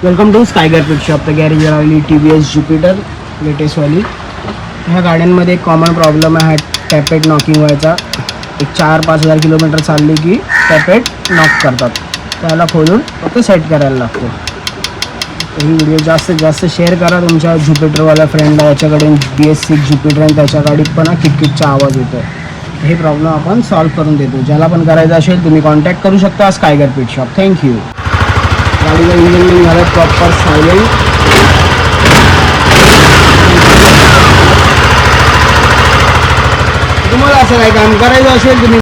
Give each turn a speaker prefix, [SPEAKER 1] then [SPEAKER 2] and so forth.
[SPEAKER 1] Welcome to Skygar pit shop. तर गॅरेजवर आलेली TVS ज्युपिटर लेटेस्टवाली. ह्या गाड्यांमध्ये एक कॉमन प्रॉब्लेम आहे टॅपेट नॉकिंग व्हायचा. एक 4-5 हजार किलोमीटर चालली की टॅपेट नॉक करतात. त्याला खोलून फक्त सेट करायला लागतो. तर ही व्हिडिओ जास्तीत जास्त शेअर करा तुमच्या ज्युपिटरवाल्या फ्रेंडला. याच्याकडे BS6 ज्युपिटर आणि त्याच्या गाडीत पण किटकिटचा आवाज येतो. हे प्रॉब्लेम आपण सॉल्व्ह करून देतो. ज्याला पण करायचं असेल तुम्ही कॉन्टॅक्ट करू शकता स्कायगर पिट शॉप. थँक्यू. गाडीला इंजिन झालं प्रॉपर सायलेंट. तुम्हाला असं काय काम करायचं असेल तुम्ही